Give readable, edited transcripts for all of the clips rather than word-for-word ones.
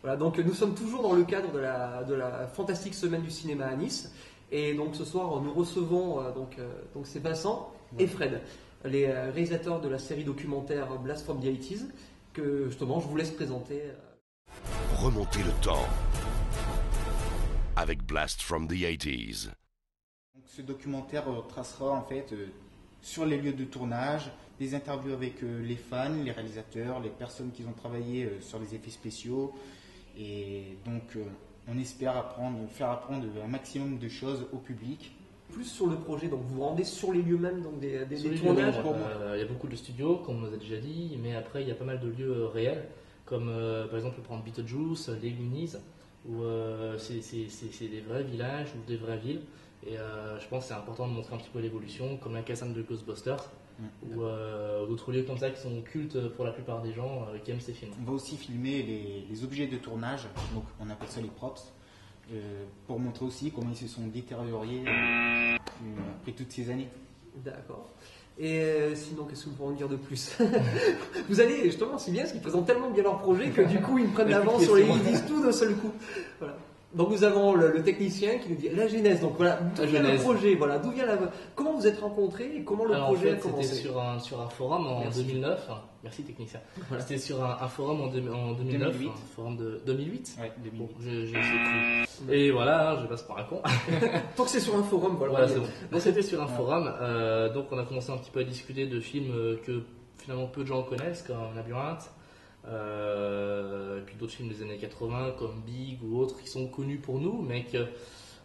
Voilà, donc nous sommes toujours dans le cadre de la fantastique semaine du cinéma à Nice. Et donc ce soir, nous recevons donc c'est Vincent et Fred, les réalisateurs de la série documentaire Blast from the 80s, que justement je vous laisse présenter. Remonter le temps avec Blast from the 80s. Donc, ce documentaire tracera en fait sur les lieux de tournage, des interviews avec les fans, les réalisateurs, les personnes qui ont travaillé sur les effets spéciaux. Et donc on espère faire apprendre un maximum de choses au public. Plus sur le projet, donc vous vous rendez sur les lieux même donc des tournages. pour Il y a beaucoup de studios, comme on nous a déjà dit, mais après il y a pas mal de lieux réels, comme par exemple prendre Beetlejuice, les Goonies, où c'est des vrais villages ou des vraies villes. Et je pense que c'est important de montrer un petit peu l'évolution, comme la caserne de Ghostbusters, ou d'autres lieux comme ça qui sont cultes pour la plupart des gens qui aiment ces films. On va aussi filmer les objets de tournage, donc on appelle ça les props, pour montrer aussi comment ils se sont détériorés après toutes ces années. D'accord. Et sinon, qu'est-ce que vous pouvez en dire de plus? Vous allez, justement, c'est bien, parce qu'ils présentent tellement bien leur projet que du coup, ils me prennent l'avance sur les ils disent tout d'un seul coup. Voilà. Donc nous avons le technicien qui nous dit la genèse. Donc voilà, d'où vient le projet, voilà, d'où vient comment vous êtes rencontrés et comment le projet a commencé. C'était sur un forum en 2009. Merci technicien. Voilà. C'était sur un forum en 2009, 2008. un forum de 2008. Ouais, 2008. Bon, j'ai cru. Et voilà, je passe pour un con. Tant que c'est sur un forum, voilà c'est bon. Donc c'était sur un forum. Donc on a commencé un petit peu à discuter de films que finalement peu de gens connaissent, comme Labyrinthe. Et puis d'autres films des années 80 comme Big ou autres qui sont connus pour nous, mais que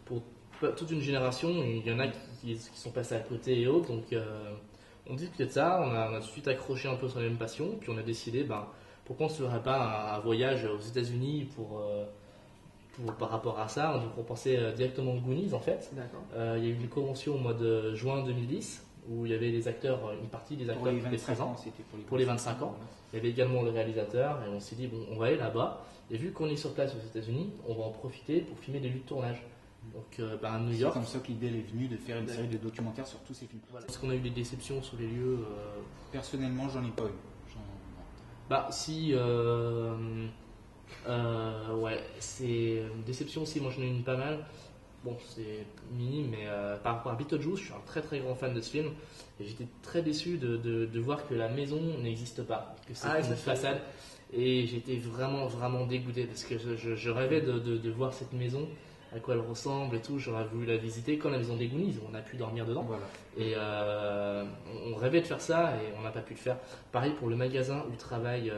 pour toute une génération, il y en a qui sont passés à côté et autres. Donc on discutait de ça, on a tout de suite accroché un peu sur la même passion, puis on a décidé pourquoi on ne se ferait pas un voyage aux États-Unis par rapport à ça. Donc on pensait directement aux Goonies en fait. Il y a eu une convention au mois de juin 2010 où il y avait les acteurs, une partie des acteurs qui étaient présents pour les 25 ans. Il y avait également le réalisateur et on s'est dit on va aller là-bas et vu qu'on est sur place aux États-Unis, on va en profiter pour filmer des lieux de tournage. Donc à New York. C'est comme ça que l'idée est venue de faire une série de documentaires sur tous ces films. Voilà. Parce qu'on a eu des déceptions sur les lieux. Personnellement, j'en ai pas eu. Si. Ouais, c'est une déception aussi. Moi, j'en ai eu une pas mal. Bon, c'est minime, mais par rapport à Beetlejuice, je suis un très très grand fan de ce film et j'étais très déçu de voir que la maison n'existe pas, que c'est une façade. Et j'étais vraiment vraiment dégoûté parce que je rêvais de voir cette maison, à quoi elle ressemble et tout. J'aurais voulu la visiter comme la maison des Goonies, on a pu dormir dedans. Voilà. Et on rêvait de faire ça et on n'a pas pu le faire. Pareil pour le magasin où travaille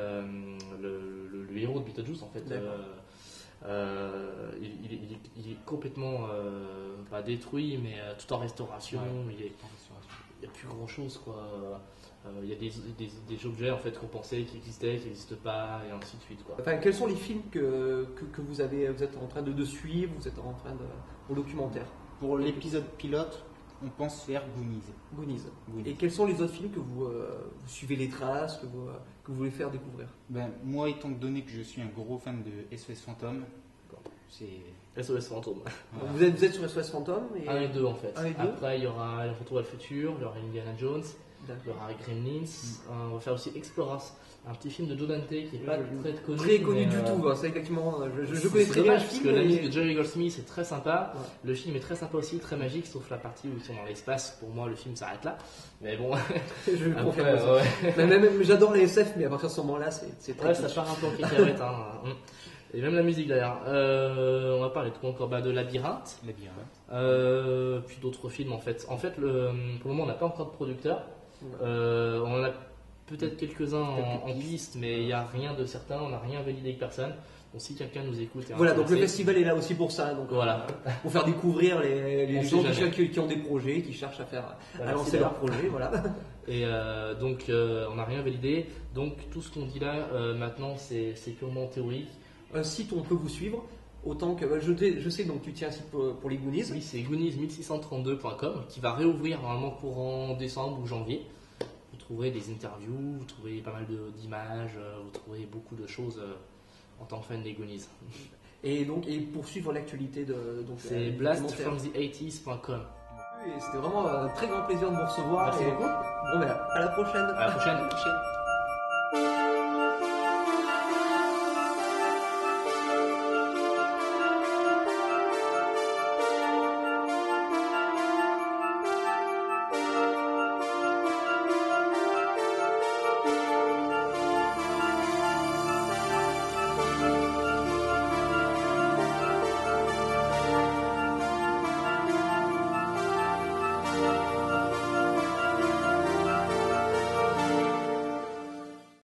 le héros de Beetlejuice en fait. Il est complètement pas détruit, mais tout en restauration. Ouais. Il n'y a plus grand chose quoi. Il y a des objets en fait qu'on pensait qui existaient, qui n'existent pas, et ainsi de suite quoi. Enfin, quels sont les films que vous êtes en train de suivre, vous êtes en train de documentaire? Pour l'épisode pilote, on pense faire Goonies. Et quels sont les autres films que vous suivez les traces, que vous voulez faire découvrir? Moi, étant donné que je suis un gros fan de SOS Fantôme, c'est SOS Fantôme. Voilà. Vous êtes sur SOS Fantôme et... 1 et 2 en fait. 1 et 2. Après, il y aura Le Retour à le futur, il y aura Indiana Jones, il y aura Gremlins. On va faire aussi Explorers, un petit film de Joe Dante qui n'est pas très connu. Du tout, c'est effectivement. Je connais très bien le film. Parce que la musique de Jerry Goldsmith est très sympa. Ouais. Le film est très sympa aussi, très magique, sauf la partie où ils sont dans l'espace. Pour moi, le film s'arrête là. Mais bon. Je confirme ça. Ouais. Même, j'adore les SF, mais à partir de ce moment-là, c'est très. Ouais, ça part un peu en cacahuète. Et même la musique d'ailleurs. On va parler de quoi encore de Labyrinthe. Puis d'autres films en fait. En fait, pour le moment, on n'a pas encore de producteur. On en a peut-être quelques-uns en piste, mais il n'y a rien de certain, on n'a rien validé avec personne. Donc si quelqu'un nous écoute... Voilà, donc le festival est là aussi pour ça. Donc, voilà. Pour faire découvrir les gens qui ont des projets, qui cherchent à lancer leur projet. Voilà. Et donc on n'a rien validé. Donc tout ce qu'on dit là maintenant c'est purement théorique. Un site où on peut vous suivre. Autant que je sais donc tu tiens un site pour les Goonies. Oui, c'est goonies1632.com qui va réouvrir normalement courant décembre ou janvier. Vous trouverez des interviews, vous trouverez pas mal d'images, vous trouverez beaucoup de choses en tant que fan des Goonies. Et pour suivre l'actualité c'est blastfromthe80s.com. Et c'était vraiment un très grand plaisir de vous recevoir. Merci beaucoup. Bon à la prochaine. À la prochaine.